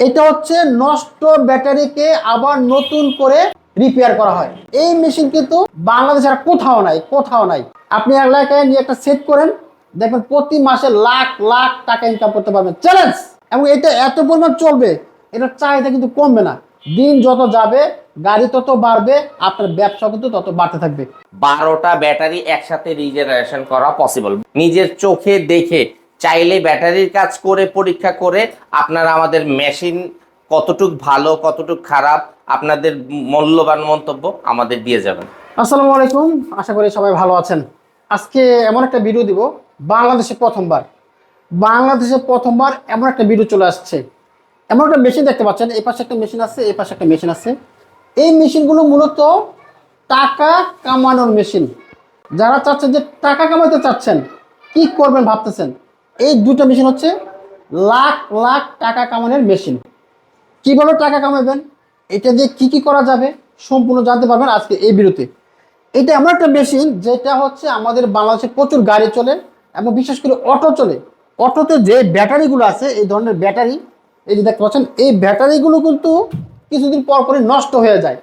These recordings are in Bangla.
এটা হচ্ছে নষ্ট ব্যাটারিকে আবার নতুন করে রিপেয়ার করা হয়। এই মেশিন কিন্তু বাংলাদেশে আর কোথাও নাই, কোথাও নাই। আপনি এলাকায় নিয়ে একটা সেট করেন, দেখবেন প্রতি মাসে লাখ লাখ টাকা ইনকাম করতে পারবেন, চ্যালেঞ্জ। এবং এটা এত পরিমাণ চলবে, এটার চাহিদা কিন্তু কমবে না। দিন যত যাবে গাড়ি তত বাড়বে, আপনার ব্যবসা কিন্তু তত বাড়তে থাকবে। 12টা ব্যাটারি একসাথে রিজেনারেশন করা পসিবল। নিজের চোখে দেখে চাইলে ব্যাটারির কাজ করে পরীক্ষা করে আপনারা আমাদের মেশিন কতটুক ভালো কতটুক খারাপ আপনাদের মূল্যবান মন্তব্য আমাদের দিয়ে যাবেন। আসসালামু আলাইকুম, আশা করি সবাই ভালো আছেন। আজকে এমন একটা ভিডিও দিব, বাংলাদেশে প্রথমবার এমন একটা ভিডিও চলে আসছে। এমন একটা মেশিন দেখতে পাচ্ছেন, এই পাশে একটা মেশিন আছে, এই পাশে একটা মেশিন আছে। এই মেশিনগুলো মূলত টাকা কামানোর মেশিন। যারা চাচ্ছেন যে টাকা কামাতে চাচ্ছেন, কি করবেন ভাবতেছেন, এই দুটো মেশিন হচ্ছে লাখ লাখ টাকা কামানোর মেশিন। কিভাবে টাকা কামাবেন, এটা দিয়ে কি কি করা যাবে, সম্পূর্ণ জানতে পারবেন আজকে এই ভিডিওতে। এটা এমন একটা মেশিন যেটা হচ্ছে আমাদের বাংলাদেশে প্রচুর গাড়ি চলে এবং বিশেষ করে অটো চলে। অটোতে যে ব্যাটারিগুলো আছে, এই ধরনের ব্যাটারি, এই যে দেখতে পাচ্ছেন, এই ব্যাটারিগুলো কিন্তু কিছুদিন পর পরই নষ্ট হয়ে যায়।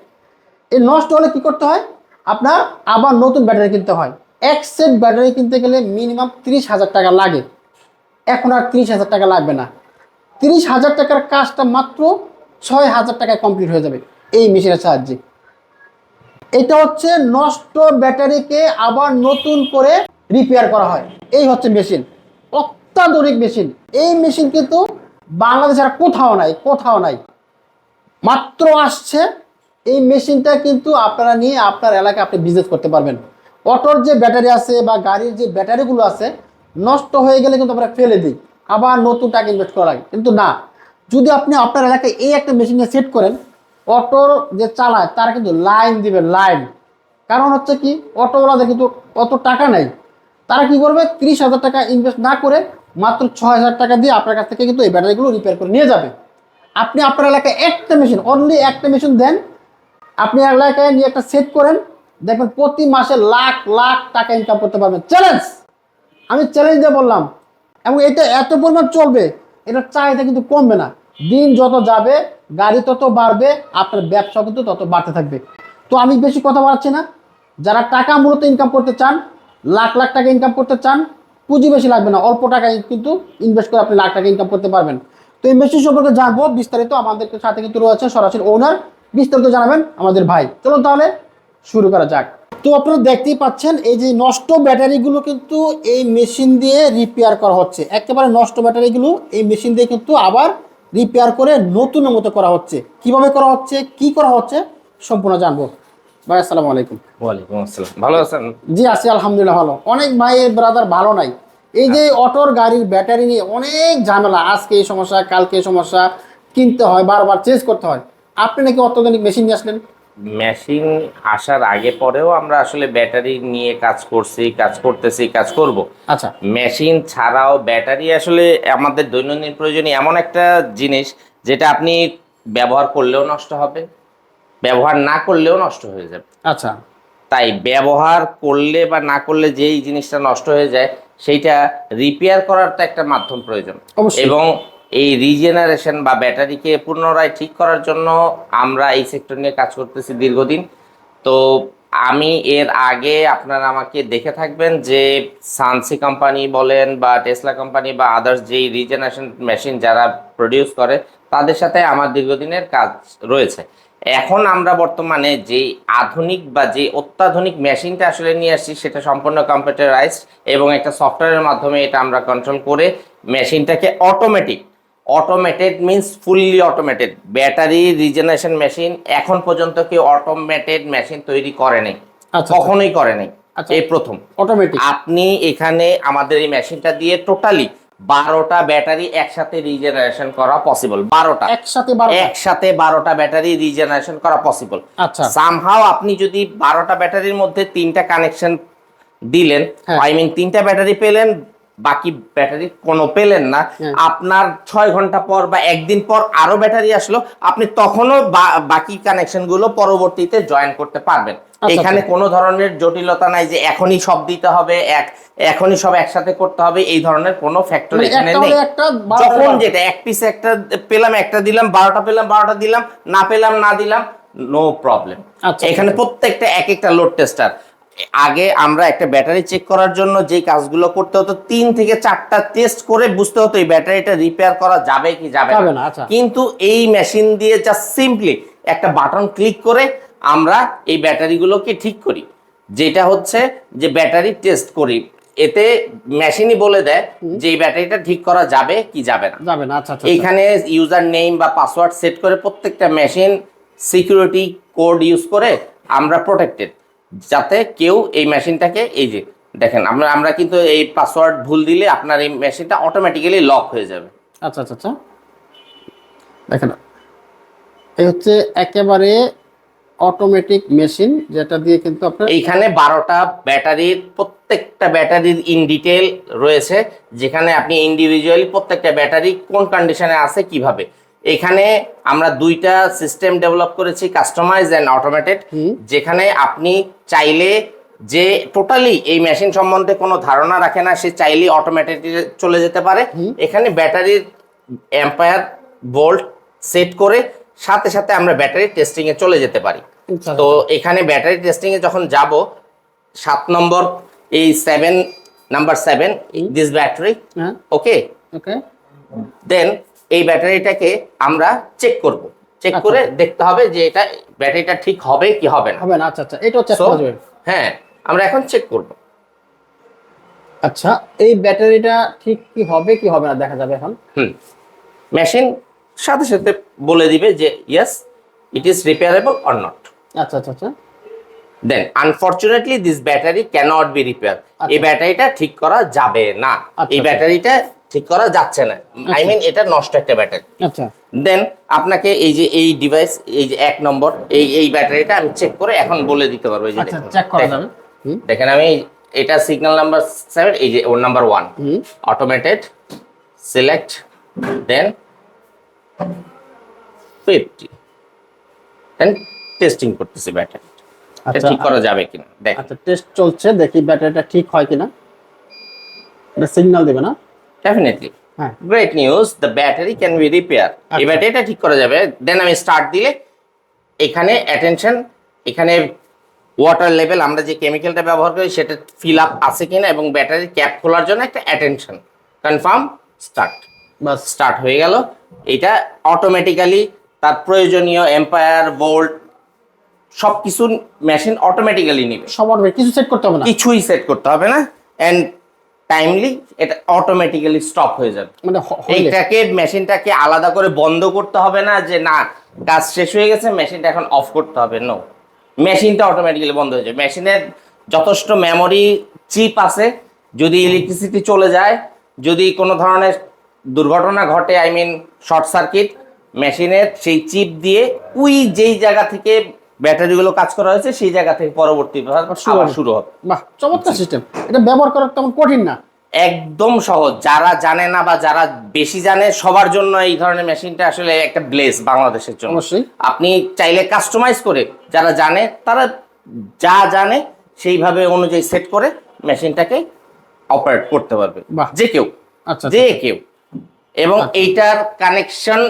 এই নষ্ট হলে কি করতে হয়, আপনার আবার নতুন ব্যাটারি কিনতে হয়। এক সেট ব্যাটারি কিনতে গেলে মিনিমাম 30,000 টাকা লাগে। এখন আর 30,000 টাকা লাগবে না। 30,000 টাকার কাজটা মাত্র 6,000 টাকায় কমপ্লিট হয়ে যাবে এই মেশিনের সাহায্যে। এটা হচ্ছে নষ্ট ব্যাটারিকে আবার নতুন করে রিপেয়ার করা হয়। এই হচ্ছে মেশিন, অত্যাধুনিক মেশিন। এই মেশিন কিন্তু বাংলাদেশে আর কোথাও নাই, কোথাও নাই। মাত্র আসছে এই মেশিনটা, কিন্তু আপনারা নিয়ে আপনার এলাকায় আপনি বিজনেস করতে পারবেন। অটোর যে ব্যাটারি আছে বা গাড়ির যে ব্যাটারিগুলো আছে, নষ্ট হয়ে গেলে কিন্তু আমরা ফেলে দিই, আবার নতুন টাকা ইনভেস্ট করা লাগে। কিন্তু না, যদি আপনি আপনার এলাকায় এই একটা মেশিনে সেট করেন, অটোর যে চালায় তারা কিন্তু লাইন দিবে, লাইন। কারণ হচ্ছে কি, অটোওয়ালাদের কিন্তু অত টাকা নেই। তারা কি করবে, 30,000 টাকা ইনভেস্ট না করে মাত্র 6,000 টাকা দিয়ে আপনার কাছ থেকে কিন্তু এই ব্যাটারিগুলো রিপেয়ার করে নিয়ে যাবে। আপনি আপনার এলাকায় একটা মেশিন, অনলি একটা মেশিন দেন, আপনি এলাকায় নিয়ে একটা সেট করেন, দেখবেন প্রতি মাসে লাখ লাখ টাকা ইনকাম করতে পারবেন, চ্যালেঞ্জ। আমি চ্যালেঞ্জ দিয়ে বললাম। এবং এটা এত পরিমাণ চলবে, এটার চাহিদা কিন্তু কমবে না। দিন যত যাবে গাড়ি তত বাড়বে, আপনার ব্যবসা কিন্তু তত বাড়তে থাকবে। তো আমি বেশি কথা বলাচ্ছি না। যারা টাকা মূলত ইনকাম করতে চান, লাখ লাখ টাকা ইনকাম করতে চান, পুঁজি বেশি লাগবে না, অল্প টাকায় কিন্তু ইনভেস্ট করে আপনি লাখ টাকা ইনকাম করতে পারবেন। তো এই মেশিন সম্পর্কে জানবো বিস্তারিত, আমাদের সাথে কিন্তু রয়েছে সরাসরি ওনার, বিস্তারিত জানাবেন আমাদের ভাই। চলুন তাহলে শুরু করা যাক। তো আপনারা দেখতেই পাচ্ছেন, এই যে নষ্ট ব্যাটারিগুলো কিন্তু এই মেশিন দিয়ে রিপেয়ার করা হচ্ছে। একেবারে নষ্ট ব্যাটারিগুলো এই মেশিন দিয়ে কিন্তু আবার রিপেয়ার করে নতুনের মতো করা হচ্ছে। কিভাবে করা হচ্ছে, কি করা হচ্ছে, সম্পূর্ণ জানবো। ভাই আসসালামু আলাইকুম। ওয়ালাইকুম আসসালাম, ভালো আছেন? জি আছি আলহামদুলিল্লাহ ভালো। অনেক ভাইয়ের ব্রাদার ভালো নাই। এই যে অটোর গাড়ির ব্যাটারি নিয়ে অনেক ঝামেলা, আজকে এই সমস্যা, কালকে এই সমস্যা, কিনতে হয়, বারবার চেঞ্জ করতে হয়। আপনি নাকি অত্যাধুনিক মেশিন নিয়ে আসলেন? মেশিন আসার আগে পরেও আমরা আসলে ব্যাটারি নিয়ে কাজ করছি, কাজ করতেছি, কাজ করব। আচ্ছা। মেশিন ছাড়াও ব্যাটারি আসলে আমাদের দৈনন্দিন প্রয়োজনীয় এমন একটা জিনিস যেটা আপনি ব্যবহার করলেও নষ্ট হবে, ব্যবহার না করলেও নষ্ট হয়ে যাবে। আচ্ছা। তাই ব্যবহার করলে বা না করলে যেই জিনিসটা নষ্ট হয়ে যায় সেইটা রিপেয়ার করার তো একটা মাধ্যম প্রয়োজন। অবশ্যই। এবং এই রিজেনারেশন বা ব্যাটারিকে পুনরায় ঠিক করার জন্য আমরা এই সেক্টর নিয়ে কাজ করতেছি দীর্ঘদিন। তো আমি এর আগে আপনারা আমাকে দেখে থাকবেন যে সানসি কোম্পানি বলেন বা টেসলা কোম্পানি বা আদার্স যেই রিজেনারেশন মেশিন যারা প্রডিউস করে তাদের সাথে আমার দীর্ঘদিনের কাজ রয়েছে। এখন আমরা বর্তমানে যে আধুনিক বা যে অত্যাধুনিক মেশিনটা আসলে নিয়ে আসছি সেটা সম্পূর্ণ কম্পিউটারাইজড এবং একটা সফটওয়্যারের মাধ্যমে এটা আমরা কন্ট্রোল করে মেশিনটাকে automated means fully automated. Battery regeneration machine এখন পর্যন্ত কেউ অটোমেটেড মেশিন তৈরি করে নাই, কখনোই করে নাই, এই প্রথম অটোমেটিক। আপনি এখানে আমাদের এই মেশিনটা দিয়ে টোটালি 12টা ব্যাটারি একসাথে রিজেনারেশন করা পসিবল। 12টা একসাথে 12টা ব্যাটারি রিজেনারেশন করা পসিবল। আচ্ছা। সামহাও আপনি যদি 12টা ব্যাটারির মধ্যে 3টা কানেকশন দিলেন, আই মিন 3টা ব্যাটারি পেলেন, বাকি ব্যাটারি কোনো পেলেন না, হ্যাঁ। আপনার 6 ঘন্টা পর বা একদিন পর আরো ব্যাটারি আসলো, আপনি তখনও বাকি কানেকশন গুলো পরবর্তীতে জয়েন করতে পারবেন। আচ্ছা, এখানে আচ্ছা। কোনো ধরনের জটিলতা নাই যে এখনই সব দিতে হবে, এখনই সব একসাথে করতে হবে, এই ধরনের কোনো ফ্যাক্টর মানে এখানে একটা নেই। হলে একটা, যখন যেটা এক পিস একটা পেলাম একটা দিলাম, 12টা পেলাম 12টা দিলাম, না পেলাম না দিলাম, নো প্রবলেম। আচ্ছা, এখানে আচ্ছা। প্রত্যেকটা এক একটা লোড টেস্টার। আগে আমরা একটা ব্যাটারি চেক করার জন্য যে কাজগুলো করতে হতো 3 থেকে 4টা টেস্ট করে বুঝতে হতো এই ব্যাটারিটা রিপেয়ার করা যাবে কি যাবে যাবে না। না, আচ্ছা। কিন্তু এই মেশিন দিয়ে জাস্ট সিম্পলি একটা বাটন ক্লিক করে আমরা এই ব্যাটারিগুলোকে ঠিক করি, যেটা হচ্ছে যে ব্যাটারি টেস্ট করি। এতে মেশিনই বলে দেয় যে এই ব্যাটারিটা ঠিক করা যাবে কি যাবে না। যাবে না, আচ্ছা, আচ্ছা। এইখানে ইউজার নেম বা পাসওয়ার্ড সেট করে প্রত্যেকটা মেশিন সিকিউরিটি কোড ইউজ করে আমরা প্রোটেক্টেড, যাতে কেউ এই মেশিনটাকে, এই যে দেখেন আমরা আমরা কিন্তু এই পাসওয়ার্ড ভুল দিলে আপনার এই মেশিনটা অটোমেটিক্যালি লক হয়ে যাবে। আচ্ছা, আচ্ছা, আচ্ছা। দেখেন, এই হচ্ছে একেবারে অটোমেটিক মেশিন, যেটা দিয়ে কিন্তু আপনার এইখানে 12টা ব্যাটারির, প্রত্যেকটা ব্যাটারির ইন ডিটেল রয়েছে, যেখানে আপনি ইন্ডিভিজুয়ালি প্রত্যেকটা ব্যাটারি কোন কন্ডিশনে আছে কিভাবে। এখানে আমরা 2টা সিস্টেম ডেভেলপ করেছি, কাস্টমাইজ অ্যান্ড অটোমেটেড, যেখানে আপনি চাইলে যে টোটালি এই মেশিন সম্বন্ধে কোনো ধারণা রাখে না, সে চাইলেই অটোমেটেড চলে যেতে পারে। এখানে ব্যাটারির অ্যাম্পায়ার ভোল্ট সেট করে সাথে সাথে আমরা ব্যাটারি টেস্টিং এ চলে যেতে পারি। আচ্ছা, তো এখানে ব্যাটারি টেস্টিং এ যখন যাব, 7 নম্বর এই 7 নাম্বার 7 দিস ব্যাটারি, হ্যাঁ, ওকে, ওকে। দেন এই ব্যাটারিটাকে আমরা চেক করব, চেক করে দেখতে হবে যে এটা ব্যাটারিটা ঠিক হবে কি হবে না। হবে না, আচ্ছা, আচ্ছা, এটাও চেক So, করা যাবে। হ্যাঁ, আমরা এখন চেক করব। আচ্ছা, এই ব্যাটারিটা ঠিক কি হবে কি হবে না দেখা যাবে এখন। মেশিন সাথে সাথে বলে দিবে যে yes it is repairable or not. আচ্ছা, আচ্ছা, আচ্ছা। Then unfortunately this battery cannot be repair, এই ব্যাটারিটা ঠিক করা যাবে না, এই ব্যাটারিটা ঠিক করা যাচ্ছে না, আই মিন এটা নষ্ট একটা ব্যাটারি। আচ্ছা, দেন আপনাকে এই যে এই ডিভাইস, এই যে 1 নম্বর এই ব্যাটারিটা আমি চেক করে এখন বলে দিতে পারবো। এই যে আচ্ছা, দেখুন, চেক করা দেখেন, যাবে। দেখেন আমি এটা সিগন্যাল নাম্বার 7, এই যে ওর নাম্বার 1 অটোমেটেড সিলেক্ট, দেন 50, দেন টেস্টিং করতেছি ব্যাটারি আচ্ছা, ঠিক করা যাবে কিনা। দেখ, আচ্ছা, টেস্ট চলছে, দেখি ব্যাটারিটা ঠিক হয় কিনা। এটা সিগন্যাল দেবে না? ডেফিনেটলি হ্যাঁ। Great news, the battery can be repair. এই ব্যাটারিটা ঠিক করা যাবে। দেন আমি স্টার্ট দিলে এখানে অ্যাটেনশন, এখানে ওয়াটার লেভেল, আমরা যে কেমিক্যালটা ব্যবহার করি সেটা ফিল আপ আছে কিনা, এবং ব্যাটারির ক্যাপ খোলার জন্য একটা অ্যাটেনশন, কনফার্ম, স্টার্ট। বাস, স্টার্ট হয়ে গেল। এটা অটোমেটিক্যালি তার প্রয়োজনীয় এম্পায়ার ভোল্ট সব কিছু মেশিন অটোমেটিক্যালি নিবে, সবার কিছু সেট করতে হবে না, কিছুই সেট করতে হবে না, এন্ড টাইমলি এটা অটোমেটিক্যালি স্টপ হয়ে যাবে। মানে এইটাকে মেশিনটাকে আলাদা করে বন্ধ করতে হবে না, যে না কাজ শেষ হয়ে গেছে মেশিনটা এখন অফ করতে হবে, নো, মেশিনটা অটোমেটিক্যালি বন্ধ হয়ে যাবে। মেশিনের যথেষ্ট মেমোরি চিপ আছে, যদি ইলেকট্রিসিটি চলে যায়, যদি কোনো ধরনের দুর্ঘটনা ঘটে, আই মিন শর্ট সার্কিট, মেশিনের সেই চিপ দিয়ে ওই যেই জায়গা থেকে ব্যাটারিগুলো কাজ করা হয়েছে সেই জায়গা থেকে পরবর্তী আবার শুরু হবে। বাহ, চমৎকার সিস্টেম। এটা ব্যবহার করা তেমন কঠিন না, একদম সহজ। যারা জানে না বা যারা বেশি জানে সবার জন্য এই ধরনের মেশিনটা আসলে একটা ব্লেস বাংলাদেশের জন্য। অবশ্যই। আপনি চাইলে কাস্টমাইজ করে, যারা জানে তারা যা জানে সেইভাবে অনুযায়ী সেট করে মেশিনটাকে অপারেট করতে পারবে, বাহ। যে কেউ, আচ্ছা, যে কেউ। এবং এইটার connection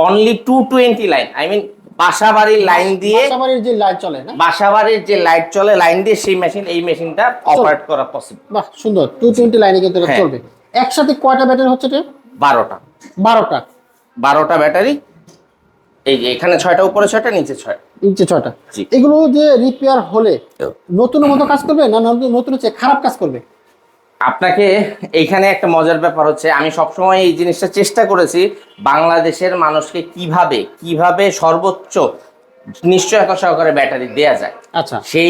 only 220 line, I mean বাসাবাড়ির লাইন দিয়ে, বাসাবাড়ির যে লাইট চলে না, বাসাবাড়ির যে লাইট চলে লাইন দিয়ে সেই মেশিন, এই মেশিনটা অপারেট করা পসিবল। বাহ, সুন্দর। 220 লাইনে কিন্তু এটা হ্যাঁ। চলবে। একসাথে কয়টা ব্যাটারি হচ্ছে এটা? 12টা 12টা। 12টা ব্যাটারি, এই যে এখানে 6টা, উপরে 6টা, নিচে 6টা, নিচে 6টা। জি। এগুলো যে রিপেয়ার হলে নতুনের মতো কাজ করবে না নতুন হচ্ছে খারাপ কাজ করবে? আপনাকে এইখানে একটা মজার ব্যাপার হচ্ছে, আমি সবসময় এই জিনিসটা চেষ্টা করেছি বাংলাদেশের মানুষকে কিভাবে সর্বোচ্চ নিশ্চয়তা সহকারে ব্যাটারি দেয়া যায়। আচ্ছা, সেই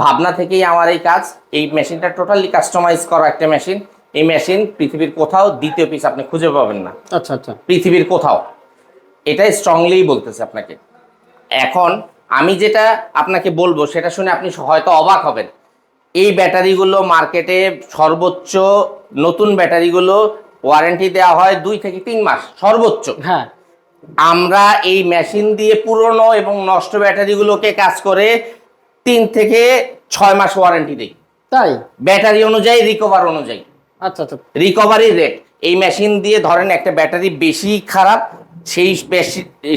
ভাবনা থেকেই আমার এই কাজ। এই মেশিনটা টোটালি কাস্টমাইজ করা একটা মেশিন। এই মেশিন পৃথিবীর কোথাও দ্বিতীয় পিস আপনি খুঁজে পাবেন না, আচ্ছা, আচ্ছা। পৃথিবীর কোথাও। এটাই স্ট্রংলি বলতেছে আপনাকে। এখন আমি যেটা আপনাকে বলবো সেটা শুনে আপনি হয়তো অবাক হবেন। এই ব্যাটারিগুলো মার্কেটে সর্বোচ্চ নতুন ব্যাটারিগুলো ওয়ারেন্টি দেওয়া হয় 2 থেকে 3 মাস সর্বোচ্চ। হ্যাঁ, আমরা এই মেশিন দিয়ে পুরনো এবং নষ্ট ব্যাটারিগুলোকে কাজ করে 3 থেকে 6 মাস ওয়ারেন্টি দিই, তাই? ব্যাটারি অনুযায়ী, রিকভার অনুযায়ী। আচ্ছা আচ্ছা। রিকভারি রেট এই মেশিন দিয়ে ধরেন একটা ব্যাটারি বেশি খারাপ,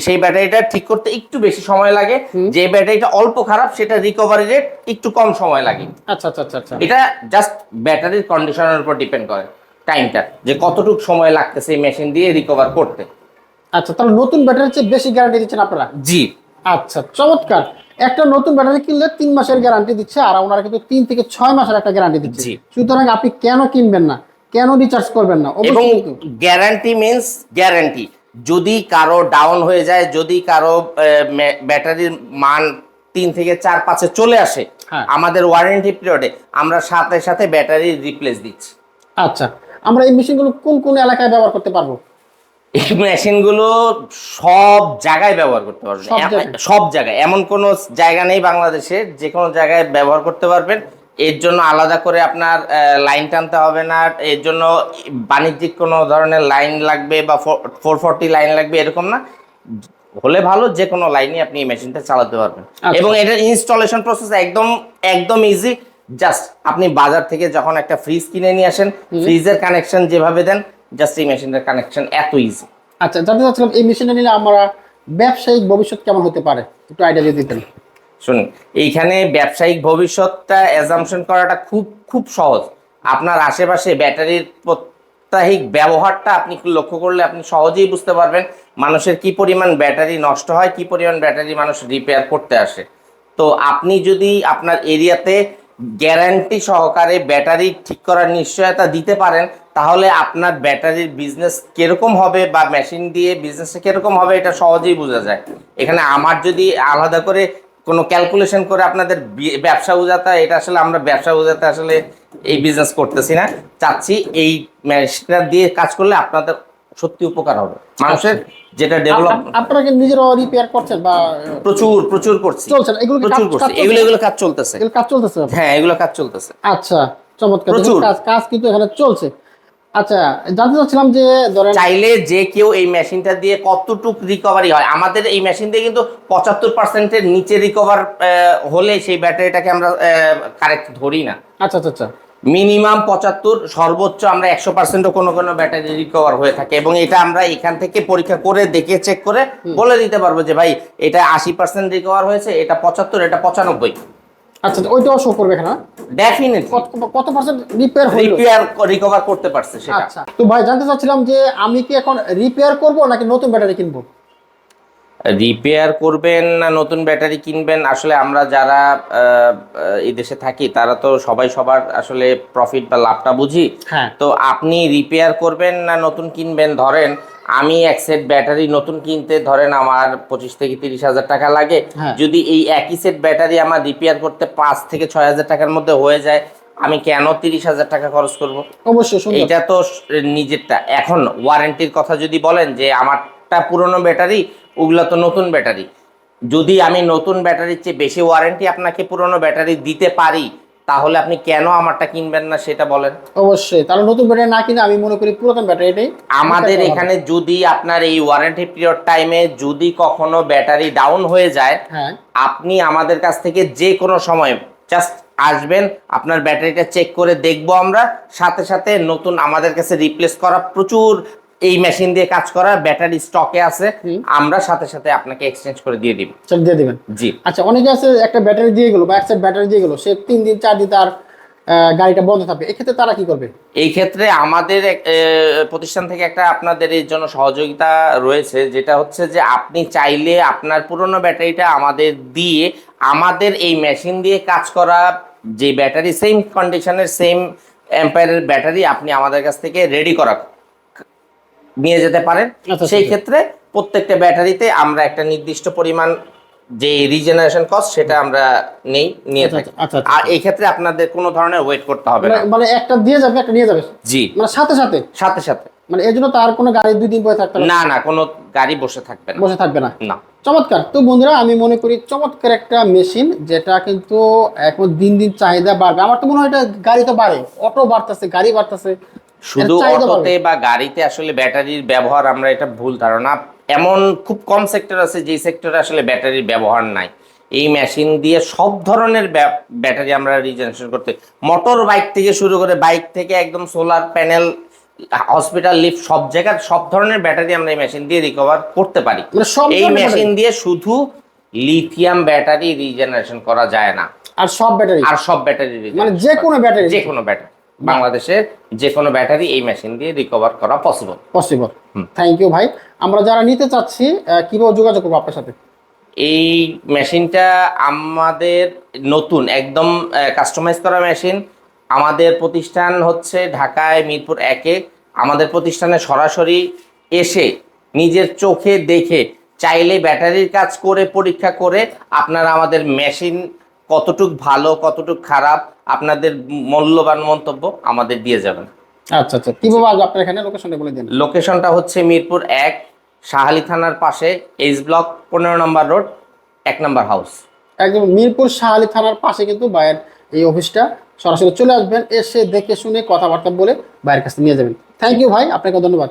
সেই ব্যাটারিটা ঠিক করতে একটু বেশি সময় লাগে, যে ব্যাটারিটা অল্প খারাপ সেটা রিকভারি রেট একটু কম সময় লাগে। আচ্ছা আচ্ছা আচ্ছা আচ্ছা। এটা জাস্ট ব্যাটারির কন্ডিশনের উপর ডিপেন্ড করে টাইমটা, যে কতটুকু সময় লাগতেছে এই মেশিন দিয়ে রিকভার করতে। আচ্ছা, তাহলে নতুন ব্যাটারির চেয়ে বেশি গ্যারান্টি দিচ্ছেন আপনারা? জি। আচ্ছা, চমৎকার। একটা নতুন ব্যাটারি কিনলে 3 মাসের গ্যারান্টি দিচ্ছে, আর ওনারা কিন্তু 3 থেকে 6 মাসের একটা গ্যারান্টি দিচ্ছে। জি। সুতরাং আপনি কেন কিনবেন না, কেন রিচার্জ করবেন না? এবং অবশ্যই কিন্তু গ্যারান্টি মিন্স গ্যারান্টি, যদি কারো ডাউন হয়ে যায়, যদি কারো ব্যাটারির মান 3 থেকে 4-5-এ চলে আসে, হ্যাঁ। আমাদের ওয়ারেন্টি পিরিয়ডে আমরা সাথে সাথে ব্যাটারি রিপ্লেস দিচ্ছি। আচ্ছা, আমরা এই মেশিনগুলো কোন কোন এলাকায় ব্যবহার করতে পারবো? এই মেশিনগুলো সব জায়গায় ব্যবহার করতে পারবেন, সব জায়গায়? সব জায়গায়, এমন কোনো জায়গা নেই বাংলাদেশে, যে কোনো জায়গায় ব্যবহার করতে পারবেন। এর জন্য আলাদা করে আপনার লাইন টানতে হবে না, এর জন্য বাণিজ্যিক কোনো ধরনের লাইন লাগবে বা 440 লাইন লাগবে এরকম না, হলে ভালো যে কোনো লাইনে আপনি এই মেশিনটা চালাতে পারবেন। আচ্ছা। এবং এটার ইনস্টলেশন প্রসেস একদম একদম ইজি। জাস্ট আপনি বাজার থেকে যখন একটা ফ্রিজ কিনে নিয়ে আসেন, ফ্রিজের কানেকশন যেভাবে দেন, জাস্ট এই মেশিনের কানেকশন এত ইজি। আচ্ছা, জানতে চাচ্ছিলাম এই মেশিনটা নিলে আমরা ব্যবসায়িক ভবিষ্যৎ কেমন হতে পারে, একটু আইডিয়া দিয়ে দিতেন। শুনুন, এইখানে ব্যবসায়িক ভবিষ্যৎটা অ্যাজাম্পশন করাটা খুব খুব সহজ। আপনার আশেপাশে ব্যাটারির প্রত্যাহিক ব্যবহারটা আপনি লক্ষ্য করলে আপনি সহজেই বুঝতে পারবেন মানুষের কি পরিমাণ ব্যাটারি নষ্ট হয়, কি পরিমাণ ব্যাটারি মানুষ রিপেয়ার করতে আসে। তো আপনি যদি আপনার এরিয়াতে গ্যারান্টি সহকারে ব্যাটারি ঠিক করার নিশ্চয়তা দিতে পারেন, তাহলে আপনার ব্যাটারির বিজনেস কিরকম হবে বা মেশিন দিয়ে বিজনেসটা কিরকম হবে এটা সহজেই বোঝা যায়। এখানে আমার যদি আলাদা করে কোনো ক্যালকুলেশন করে আপনাদের ব্যবসা বোঝাতে হয়, এটা আসলে আমরা ব্যবসা বোঝাতে আসলে এই বিজনেস করতেছি না। চাচ্ছি এই মেশিনটা দিয়ে কাজ করলে আপনাদের সত্যি উপকার হবে, মানুষের যেটা ডেভেলপ। আপনারা কি নিজেরাও রিপেয়ার করছেন বা প্রচুর প্রচুর করছি, চলছে না? এগুলো কি প্রচুর কাজ করছি, এগুলো কাজ চলতেছে। এগুলো কাজ চলতেছে? হ্যাঁ, এগুলো কাজ চলতেছে। আচ্ছা, চমৎকার। প্রচুর। কাজ কাজ কিন্তু এখানে চলছে। আচ্ছা, জানতে চাচ্ছিলাম যে ধরেন চাইলে যে কেউ এই মেশিনটা দিয়ে কতটুক রিকভারি হয়, আমাদের এই মেশিন দিয়ে কিন্তু 75%-এর নিচে রিকভার হলে সেই ব্যাটারিটাকে আমরা কারেক্ট ধরি না। আচ্ছা আচ্ছা আচ্ছা। মিনিমাম 75, সর্বোচ্চ আমরা 100%ও কোনো কোনো ব্যাটারি রিকভার হয়ে থাকে, এবং এটা আমরা এখান থেকে পরীক্ষা করে দেখে চেক করে বলে দিতে পারবো যে ভাই এটা 80% রিকভার হয়েছে, এটা 75, এটা 95। আচ্ছা, ওইটাও শো করবে এখানে? ডেফিনেটলি কত পার্সেন্ট রিপেয়ার হলো? রিকভার করতে পারছে সেটা। আচ্ছা, তো ভাই জানতে চাচ্ছিলাম যে আমি কি এখন রিপেয়ার করব নাকি নতুন ব্যাটারি কিনবো? রিপেয়ার করবেন না নতুন ব্যাটারি কিনবেন, আসলে আমরা যারা এই দেশে থাকি তারা তো সবাই সবার আসলে প্রফিট বা লাভটা বুঝি। হ্যাঁ। তো আপনি রিপেয়ার করবেন না নতুন কিনবেন, ধরেন আমি এক সেট ব্যাটারি নতুন কিনতে ধরেন আমার 25 থেকে 30 হাজার টাকা লাগে। হ্যাঁ। যদি এই একই সেট ব্যাটারি আমার রিপেয়ার করতে 5 থেকে 6 হাজার টাকার মধ্যে হয়ে যায়, আমি কেন 30 হাজার টাকা খরচ করব? অবশ্যই সুন্দর। এটা তো নিজেরটা। এখন ওয়ারেন্টির কথা যদি বলেন যে আমারটা পুরনো ব্যাটারি, ওগুলো তো নতুন ব্যাটারি। যদি আমি নতুন ব্যাটারির চেয়ে বেশি ওয়ারেন্টি আপনাকে পুরনো ব্যাটারি দিতে পারি, তাহলে আপনি কেন আমারটা কিনবেন না সেটা বলেন। অবশ্যই, তাহলে নতুন ব্যাটারি না কিনে আমি মনে করি পুরাতন ব্যাটারিটাই আমাদের এখানে যদি আপনার এই ওয়ারেন্টি পিরিয়ড টাইমে যদি কখনো ব্যাটারি ডাউন হয়ে যায়, হ্যাঁ, আপনি আমাদের কাছ থেকে যে কোনো সময় জাস্ট আসবেন, আপনার ব্যাটারিটা চেক করে দেখবো আমরা, সাথে সাথে নতুন আমাদের কাছে রিপ্লেস করা প্রচুর এই মেশিন দিয়ে কাজ করা ব্যাটারি স্টকে আছে, আমরা সাথে সাথে আপনাকে এক্সচেঞ্জ করে দিয়ে দিব। চল দিয়ে দিবেন। জি। আচ্ছা, অনেকে আছে একটা ব্যাটারি দিয়ে গেলো বা এক সেট ব্যাটারি দিয়ে গেলো, সে 3 দিন 4 দিন তার গাড়িটা বন্ধ থাকবে, এক্ষেত্রে তারা কি করবে? এই ক্ষেত্রে আমাদের প্রতিষ্ঠান থেকে একটা আপনাদের এর জন্য সহযোগিতা রয়েছে, যেটা হচ্ছে যে আপনি চাইলে আপনার পুরনো ব্যাটারিটা আমাদের দিয়ে, আমাদের এই মেশিন দিয়ে কাজ করা যে ব্যাটারি সেম কন্ডিশনের সেম অ্যাম্পায়ারের ব্যাটারি আপনি আমাদের কাছ থেকে রেডি করা নিয়ে যেতে পারেন। আচ্ছা, সেই ক্ষেত্রে প্রত্যেকটা ব্যাটারিতে আমরা একটা নির্দিষ্ট পরিমাণ যে রিজেনারেশন কস্ট সেটা আমরা নিয়ে থাকি। আচ্ছা, আচ্ছা। আর এই ক্ষেত্রে আপনাদের কোনো ধরনের ওয়েট করতে হবে না। মানে একটা দিয়ে যাবে, একটা নিয়ে যাবে? জি, মানে সাথে সাথে? সাথে সাথে। মানে এই জন্য তার কোনো গাড়ি 2 দিন পরে থাকতে হবে না না, কোনো গাড়ি বসে থাকবে না। বসে থাকবে না। না। চমৎকার। তো বন্ধুরা আমি মনে করি চমৎকার একটা মেশিন, যেটা কিন্তু এখন দিন দিন চাহিদা বাড়বে। আমার তো মনে হয় এটা গাড়ি তো বাড়ে, অটো বাড়তেছে, গাড়ি বাড়তেছে, শুধু চাহিদা বাড়বে। অটোতে বা গাড়িতে আসলে ব্যাটারির ব্যবহার, আমরা এটা ভুল ধারণা। এমন খুব কম সেক্টর আছে যে সেক্টরে আসলে ব্যাটারির ব্যবহার নাই। এই মেশিন দিয়ে সব ধরনের ব্যাটারি আমরা রিজেনারেশন করতে, মোটর বাইক থেকে শুরু করে, বাইক থেকে একদম সোলার প্যানেল, হসপিটাল লিফট, সব জায়গার সব ধরনের ব্যাটারি আমরা এই মেশিন দিয়ে রিকভার করতে পারি। মানে সব এই ধরনের মেশিন battery? দিয়ে শুধু লিথিয়াম ব্যাটারি রিজেনারেশন করা যায় না, আর সব ব্যাটারি, আর সব ব্যাটারি মানে যে কোনো ব্যাটারি, যে কোনো ব্যাটারি, বাংলাদেশের যে কোনো ব্যাটারি এই মেশিন দিয়ে রিকভার করা পসিবল। পসিবল। থ্যাংক ইউ ভাই। আমরা যারা নিতে চাচ্ছি কিভাবে যোগাযোগ করবো আপনার সাথে? এই মেশিনটা আমাদের নতুন একদম কাস্টমাইজ করা মেশিন। আমাদের প্রতিষ্ঠান হচ্ছে ঢাকায় মিরপুর 1-এ। আমাদের প্রতিষ্ঠানে সরাসরি এসে নিজের চোখে দেখে, চাইলে ব্যাটারির কাজ করে পরীক্ষা করে আপনারা আমাদের মেশিন কতটুক ভালো কতটুক খারাপ আপনাদের মূল্যবান মন্তব্য আমাদের দিয়ে যাবেন। আচ্ছা আচ্ছা, কিভাবে আসবে আপনার এখানে? লোকেশনটা বলে দিন। লোকেশনটা হচ্ছে মিরপুর 1, শাহালি থানার পাশে, এইচ ব্লক 15 নম্বর রোড, 1 নম্বর হাউস। একদম মিরপুর শাহালি থানার পাশে কিন্তু ভাইয়ের এই অফিসটা। সরাসরি চলে আসবেন, এসে দেখে শুনে কথাবার্তা বলে ভাইয়ের কাছে নিয়ে যাবেন। থ্যাংক ইউ ভাই, আপনাকে ধন্যবাদ।